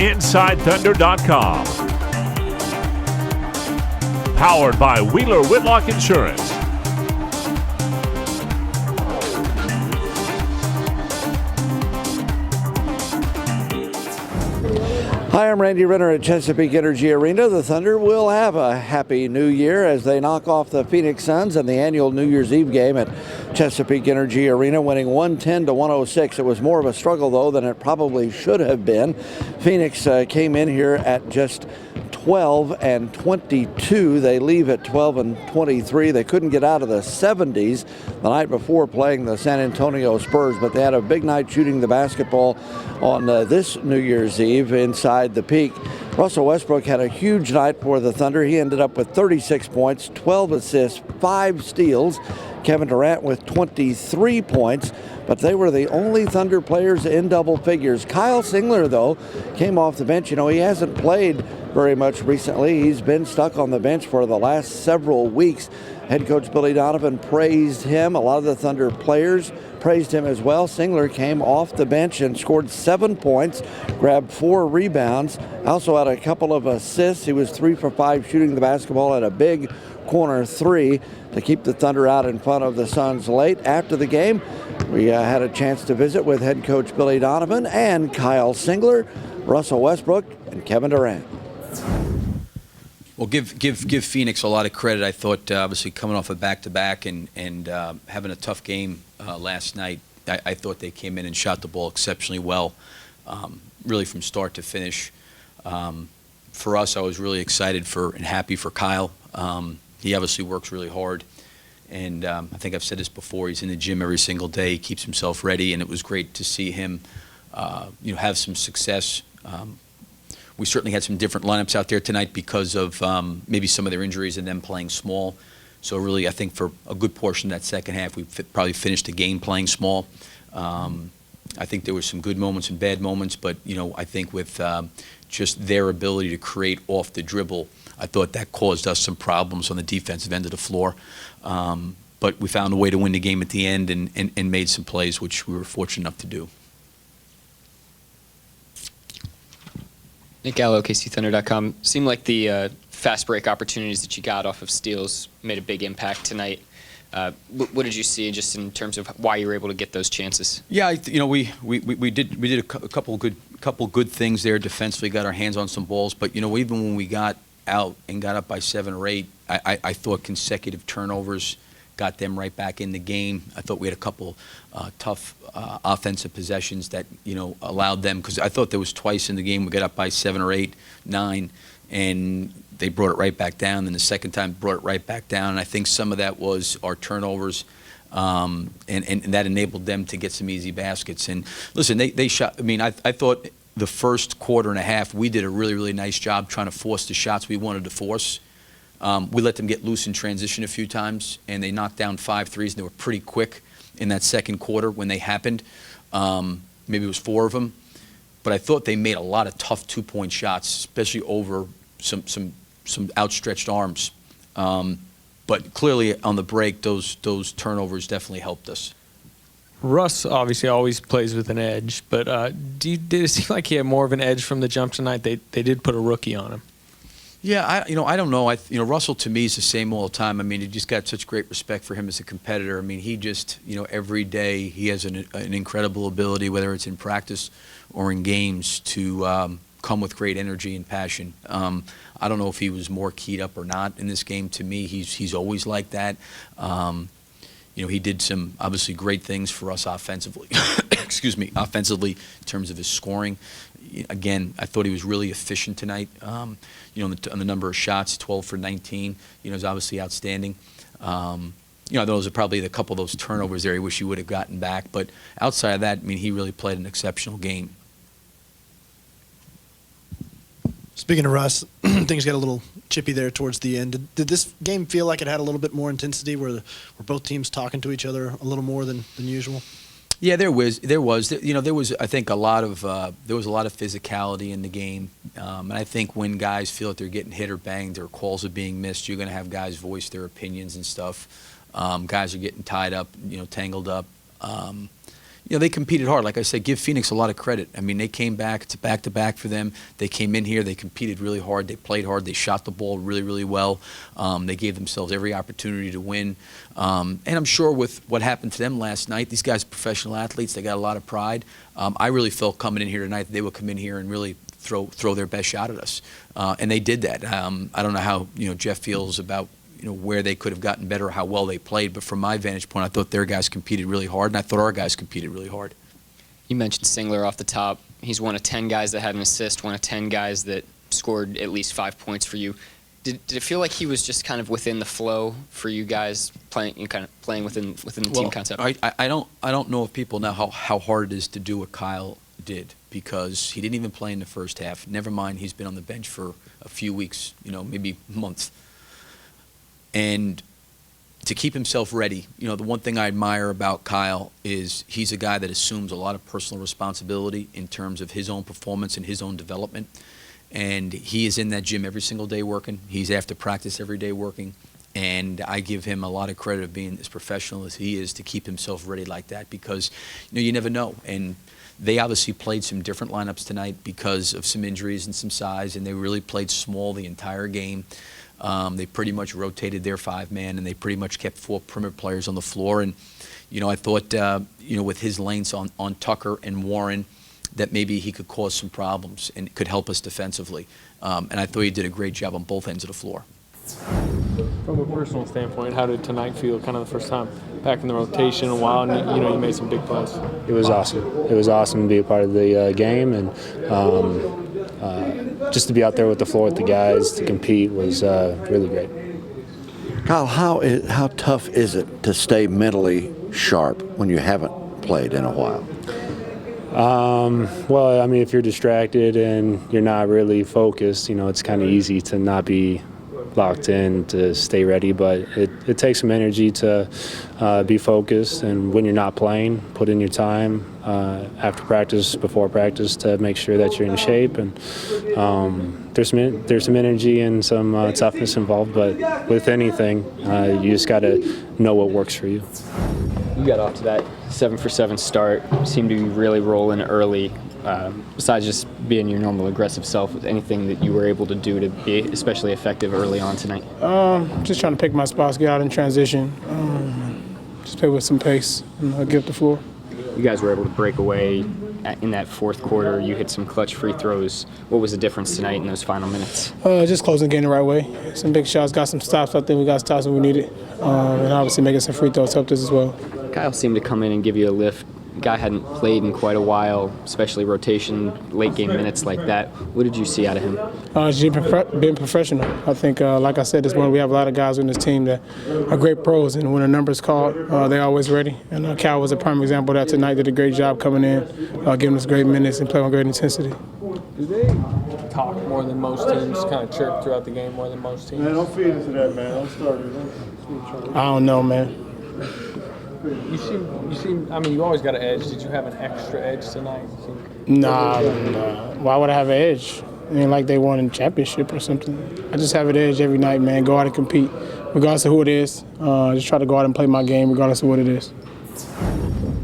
InsideThunder.com. Powered by Wheeler Whitlock Insurance. Hi, I'm Randy Renner at Chesapeake Energy Arena. The Thunder will have a happy new year as they knock off the Phoenix Suns in the annual New Year's Eve game at Chesapeake Energy Arena, winning 110-106. It was more of a struggle, though, than it probably should have been. Phoenix came in here at just 12-22. They leave at 12-23. They couldn't get out of the 70s the night before playing the San Antonio Spurs, but they had a big night shooting the basketball on this New Year's Eve inside the Peak. Russell Westbrook had a huge night for the Thunder. He ended up with 36 points, 12 assists, 5 steals. Kevin Durant with 23 points, but they were the only Thunder players in double figures. Kyle Singler, though, came off the bench. You know, he hasn't played very much recently. He's been stuck on the bench for the last several weeks. Head coach Billy Donovan praised him. A lot of the Thunder players praised him as well. Singler came off the bench and scored 7 points, grabbed 4 rebounds, also had a couple of assists. He was 3 for 5 shooting the basketball at a big corner 3 to keep the Thunder out in front of the Suns late. After the game, we had a chance to visit with head coach Billy Donovan and Kyle Singler, Russell Westbrook, and Kevin Durant. Well, give Phoenix a lot of credit. I thought, obviously, coming off a back-to-back and having a tough game last night, I thought they came in and shot the ball exceptionally well, really from start to finish. For us, I was really excited and happy for Kyle. He obviously works really hard, and I think I've said this before. He's in the gym every single day. He keeps himself ready, and it was great to see him, have some success. We certainly had some different lineups out there tonight because of maybe some of their injuries and them playing small. So really, I think for a good portion of that second half, we probably finished the game playing small. I think there were some good moments and bad moments, but I think with just their ability to create off the dribble, I thought that caused us some problems on the defensive end of the floor. But we found a way to win the game at the end and made some plays, which we were fortunate enough to do. Nick Gallo, KCThunder.com. Seemed like the fast break opportunities that you got off of steals made a big impact tonight. What did you see just in terms of why you were able to get those chances? Yeah, we did a couple good things there defensively. Got our hands on some balls, but even when we got out and got up by 7 or 8, I thought consecutive turnovers got them right back in the game. I thought we had a couple tough offensive possessions that allowed them, because I thought there was twice in the game we got up by 7 or 8, 9, and they brought it right back down. And the second time brought it right back down. And I think some of that was our turnovers, and that enabled them to get some easy baskets. And listen, they shot. I mean, I thought the first quarter and a half we did a really, really nice job trying to force the shots we wanted to force. We let them get loose in transition a few times, and they knocked down 5 threes, and they were pretty quick in that second quarter when they happened. Maybe it was 4 of them. But I thought they made a lot of tough 2-point shots, especially over some outstretched arms. But clearly on the break, those turnovers definitely helped us. Russ obviously always plays with an edge, but did it seem like he had more of an edge from the jump tonight? They did put a rookie on him. Yeah, I don't know. Russell to me is the same all the time. I mean, you just got such great respect for him as a competitor. I mean, he just, every day he has an incredible ability, whether it's in practice or in games, to come with great energy and passion. I don't know if he was more keyed up or not in this game. To me, he's always like that. He did some obviously great things for us offensively. Excuse me, offensively in terms of his scoring. Again, I thought he was really efficient tonight. On the number of shots, 12 for 19. Is obviously outstanding. Those are probably a couple of those turnovers there. I wish he would have gotten back. But outside of that, I mean, he really played an exceptional game. Speaking of Russ, things got a little chippy there towards the end. Did this game feel like it had a little bit more intensity, where both teams talking to each other a little more than usual? Yeah, there was. There was. I think a lot of there was a lot of physicality in the game, and I think when guys feel that they're getting hit or banged or calls are being missed, you're going to have guys voice their opinions and stuff. Guys are getting tied up, tangled up. they competed hard. Like I said, give Phoenix a lot of credit. I mean, they came back. It's a back-to-back for them. They came in here. They competed really hard. They played hard. They shot the ball really, really well. They gave themselves every opportunity to win. And I'm sure with what happened to them last night, these guys are professional athletes. They got a lot of pride. I really felt coming in here tonight that they would come in here and really throw their best shot at us. And they did that. I don't know how Jeff feels about where they could have gotten better, how well they played. But from my vantage point, I thought their guys competed really hard, and I thought our guys competed really hard. You mentioned Singler off the top. He's one of 10 guys that had an assist, one of 10 guys that scored at least 5 points for you. Did it feel like he was just kind of within the flow for you guys, playing within the team concept? I don't know if people know how hard it is to do what Kyle did, because he didn't even play in the first half. Never mind, he's been on the bench for a few weeks, maybe months. And to keep himself ready, the one thing I admire about Kyle is he's a guy that assumes a lot of personal responsibility in terms of his own performance and his own development. And he is in that gym every single day working. He's after practice every day working. And I give him a lot of credit of being as professional as he is to keep himself ready like that, because you never know. And they obviously played some different lineups tonight because of some injuries and some size, and they really played small the entire game. They pretty much rotated their 5-man, and they pretty much kept 4 perimeter players on the floor. And, I thought, with his lengths on Tucker and Warren, that maybe he could cause some problems and could help us defensively. And I thought he did a great job on both ends of the floor. From a personal standpoint, how did tonight feel? Kind of the first time back in the rotation in a while, and you made some big plays. It was awesome. It was awesome to be a part of the game, and just to be out there with the floor with the guys to compete was really great. Kyle, how tough is it to stay mentally sharp when you haven't played in a while? Well, I mean, if you're distracted and you're not really focused, it's kind of easy to not be locked in, to stay ready, but it takes some energy to be focused, and when you're not playing, put in your time after practice, before practice, to make sure that you're in shape. And there's some energy and some toughness involved, but with anything, you just got to know what works for you. You got off to that 7-for-7 start, seemed to be really rolling early. Besides just being your normal aggressive self, was anything that you were able to do to be especially effective early on tonight? Just trying to pick my spots, get out in transition, just play with some pace and get up the floor. You guys were able to break away in that fourth quarter. You hit some clutch free throws. What was the difference tonight in those final minutes? Just closing the game the right way. Some big shots, got some stops. I think we got stops when we needed, and obviously making some free throws helped us as well. Kyle seemed to come in and give you a lift. Guy hadn't played in quite a while, especially rotation, late game minutes like that. What did you see out of him? Just being professional. I think, like I said this morning, we have a lot of guys on this team that are great pros, and when a number's called, they're always ready. And Cal was a prime example of that tonight. Did a great job coming in, giving us great minutes and playing with great intensity. Do they talk more than most teams, kind of chirp throughout the game more than most teams? Man, don't feed into that, man. Don't start it. I don't know, man. You seem. I mean, you always got an edge. Did you have an extra edge tonight? Nah. Why would I have an edge? I mean, like they won a championship or something. I just have an edge every night, man. Go out and compete, regardless of who it is. Just try to go out and play my game, regardless of what it is.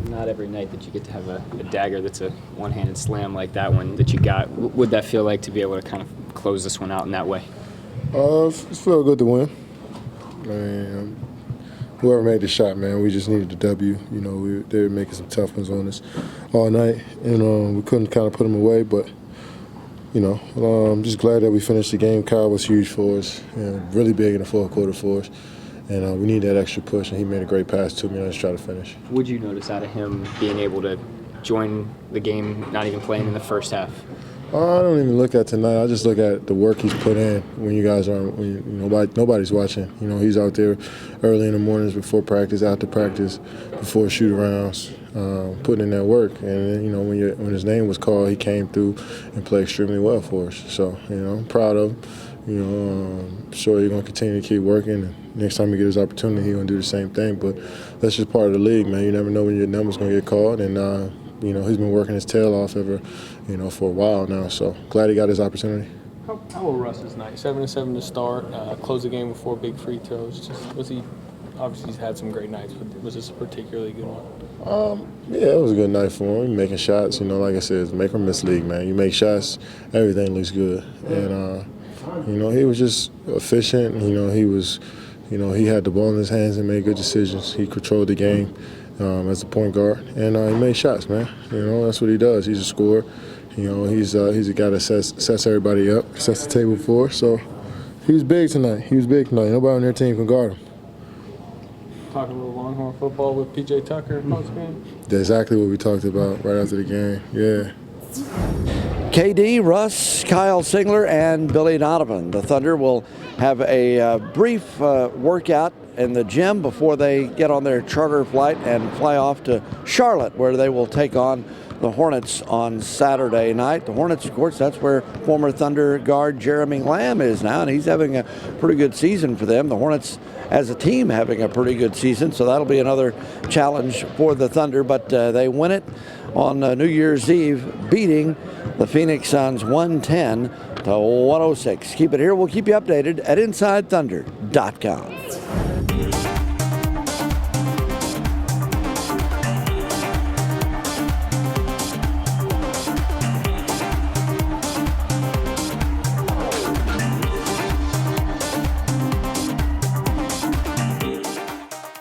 Not every night that you get to have a dagger that's a one-handed slam like that one that you got. What would that feel like to be able to kind of close this one out in that way? It felt good to win. Man, whoever made the shot, man, we just needed the W. They were making some tough ones on us all night, and we couldn't kind of put them away. But, I'm just glad that we finished the game. Kyle was huge for us, really big in the fourth quarter for us. And we need that extra push, and he made a great pass to me, and I just tried to finish. What did you notice out of him being able to join the game, not even playing in the first half? I don't even look at tonight. I just look at the work he's put in when you guys aren't, nobody's watching. He's out there early in the mornings before practice, after practice, before shoot-arounds, putting in that work. And when his name was called, he came through and played extremely well for us. So, I'm proud of him. I'm sure he's going to continue to keep working. And next time he gets his opportunity, he's going to do the same thing. But that's just part of the league, man. You never know when your number's going to get called. And, he's been working his tail off for a while now. So glad he got his opportunity. How was Russ's night? 7-7 to start. Close the game with 4 big free throws. Was he Obviously, he's had some great nights, but was this a particularly good one? Yeah, it was a good night for him. Making shots, like I said, it's make or miss league, man. You make shots, everything looks good. And, he was just efficient. He was, he had the ball in his hands and made good decisions. He controlled the game as a point guard. And he made shots, man. That's what he does. He's a scorer. He's a guy that sets everybody up, sets the table for us. So he was big tonight. Nobody on their team can guard him. Talking a little Longhorn football with P.J. Tucker post-game? That's exactly what we talked about right after the game, yeah. KD, Russ, Kyle Singler, and Billy Donovan. The Thunder will have a brief workout in the gym before they get on their charter flight and fly off to Charlotte, where they will take on the Hornets on Saturday night. The Hornets, of course, that's where former Thunder guard Jeremy Lamb is now, and he's having a pretty good season for them. The Hornets, as a team, having a pretty good season, so that'll be another challenge for the Thunder, but they win it on New Year's Eve, beating the Phoenix Suns 110 to 106. Keep it here. We'll keep you updated at InsideThunder.com.